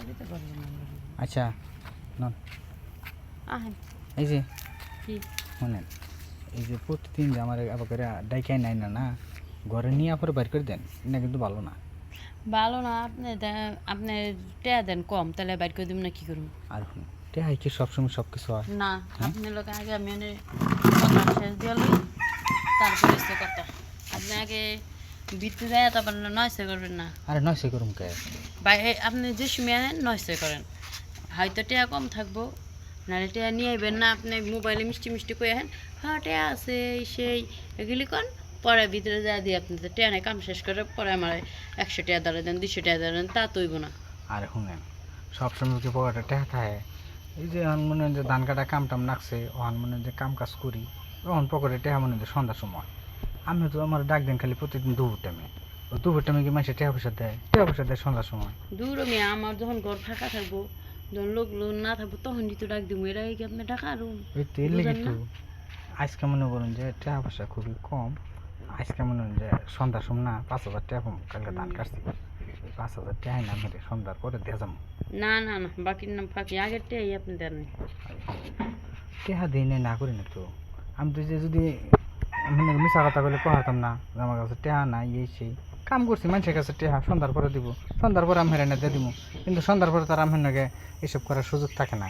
দিতে পারবো না। আচ্ছা নন আহেন এই যে কি শোনেন, এই যে প্রতিদিন যে আমার আবার করে ডাইকাই নাই না না ঘরে নিয়ে পরে বাইর করে দেন, এটা কিন্তু ভালো না। ভালো না, আপনি টেয়া দেন কম, তাহলে বাইর করে দিব না কি করুন। আর টেহাই কি সবসময় সব কিছু হয়? না আপনি লোক আগে আমি কথা শেষ দিয়ে লই, তারপরে তো কথা। আপনি আগে বিতে যায়, তারপর নয়সে করবেন না। আরে নয় সে করুম কে? আপনি যে সময় আনেন নয়সে করেন, হয়তো টেয়া কম থাকবো, নাহলে টেয়া নিয়ে আইবেন না। আপনি মোবাইলে মিষ্টি মিষ্টি কয়ে আহেন, হ্যাঁ টেয়া আছে এই সেই এগুলি কন, পরে ভিতরে যা দিয়ে আপনি তো টেয়া নেই কাম শেষ করে পরে আমার 100 টাকা ধরে দেন, 200 টাকা ধরে দেন, তা তৈব না। আর শুনেন, সবসময় কি পকেটে টেহা থাকে? এই যে এখন মনে হয় যে ধান কাটা কাম টাম নাকছে, ওখান মনে হয় যে কাম কাজ করি, তখন পকেটে টেহা মনে হয় যে সন্ধ্যার সময়। আমি তো আমার ডাক দেন খালি প্রতিদিন দুপুর টাইমে, ওই দুপুর টাইমে কি মানুষের টেহা পয়সা দেয়? টেহা পয়সা দেয় সন্ধ্যার সময়। দূর মেয়ে, আমার যখন ঘর ফাঁকা থাকবো, যখন লোক লোক না থাকবো, তখনই তো ডাক দিব। এর আগে কি আপনি টাকা আরুন এই তো এর লেগে বুঝেন তো না? আজকে মনে করুন যে টেহা পয়সা খুবই কম। আজকে মনে হয় যে সন্ধ্যার সময় না 5,000 টাকা কম, কালকে ধান কাটছি, 5,000 টাকা না মেরে সন্ধ্যার পরে দিয়ে যাবো। না না না, বাকির নাম ফাঁকি, আগের টাই আপনি দেন। টেহা দিই নাই না করি না তো। আমি তো যে যদি মানে মিশা কথা বলে পড়াতাম না যে আমার কাছে টেহা নাই এই সেই কাম করছি মানুষের কাছে টেহা সন্ধ্যার পরে দিব, সন্ধ্যার পরে আমি হেরানে দিয়ে দিব, কিন্তু সন্ধ্যার পরে তার আমার নাকি এসব করার সুযোগ থাকে না।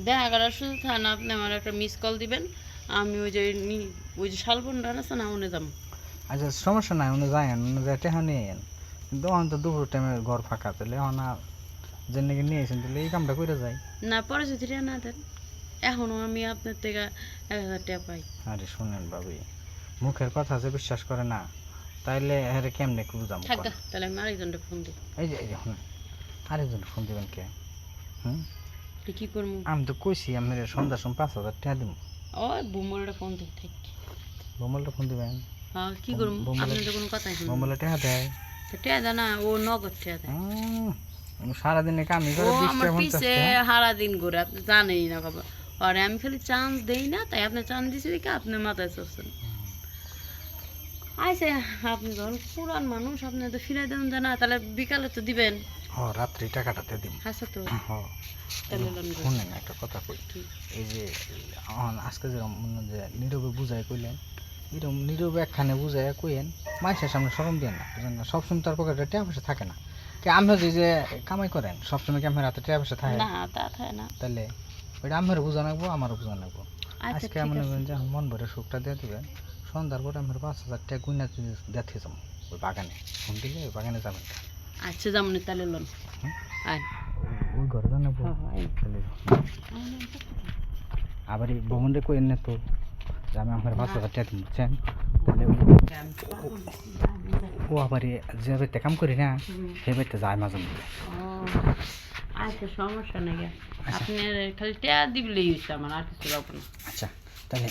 দেখা করার শুধু থাকে না, আপনি আমার একটা মিস কল দিবেন, আমি ওই যে শালবনটা আছে না, উনি যাবো। আচ্ছা সমস্যা নাই, উনি যায়েন, উনি যায় টেহা নিয়ে এন, কিন্তু এখন তো দুপুর টাইমে ঘর ফাঁকা, তাহলে এখন আর যে নাকি নিয়ে এসেন তাহলে এই কামটা করে যায়। না পরে যদি টাকা না দেন, এখনও আমি আপনার থেকে 1,000 টাকা পাই। আরে শুনেন ভাবি, মুখের কথা যে বিশ্বাস করে না, তাইলে হ্যাঁ কেমনে কি বুঝাম? থাকা তাহলে আমি আরেকজনটা ফোন দিই। এই যে শুনেন, আরেকজন ফোন দিবেন কে? হুম, কি করবো? আমি তো কইছি আমি সন্ধ্যার সময় 5,000 টাকা দিব। ওই বুমলটা ফোন দিই থাক। বোমালটা ফোন দিবেন? হ্যাঁ কি করবো, আপনি তো কোনো কথাই শুনুন। বোমালে টাকা দেয়? টাকা দেয় না, ও নগদ টাকা দেয়। সারাদিনে কামই ও করে 20 আমার টাকা 50 পিছে টাকা। সারা দিন ঘুরে, আপনি জানেই না খবর। আর আমি খালি চান্স দেই না, তাই আপনি চান্স দিছি দেখে আপনি মাথায় চড়ছেন। আইসে আপনি যখন পুরান মানুষ, আপনি তো ফিরাই দেন না, তাহলে বিকালে তো দিবেন। ও রাত্রি টাকাটা দিয়ে দিব। আচ্ছা তো হ, তাহলে লন গো। শুনেন একটা কথা কই, কি? এই যে আজকে যেরকম মনে যে নীরবে বুঝাই কইলেন, এরকম নীরবে একখানে বুঝাই কইেন, মানুষের সামনে শরম দিয়ে না, বুঝেন না? সবসময় তার পকেটে টাকা পয়সা থাকে না। কি আমিও যে কামাই করেন সবসময় কি আমার হাতে টাকা পয়সা থাকে? না তা থাকে না। তাহলে ওইটা আমার বোঝা লাগবো, আমারও বোঝা লাগবো। আচ্ছা আজকে ঠিক মনে আছে। করেন যে মন ভরে সুখটা দিয়ে দিবেন, সন্ধ্যার পরে আমার 5,000 টাকা গুইনা দেখতে যাবো ওই বাগানে, ফোন দিলে ওই বাগানে যাবেন। আচ্ছা যেমন তাহলে লন। হুম? আয়। ওই ঘরে জানাবো। হ্যাঁ হ্যাঁ তাহলে আবার এই ভবনটা কই না তো যে আমি আমার 5,000 টাকা দিন বুঝছেন? তাহলে ও আবার যে বাড়িতে কাম করি না সে বাড়িতে যায় মাঝে মধ্যে। আচ্ছা সমস্যা নেই, আচ্ছা। আপনি খালি টাকা দিবলেই হচ্ছে, আমার আর কিছু লাগবে না। আচ্ছা তাহলে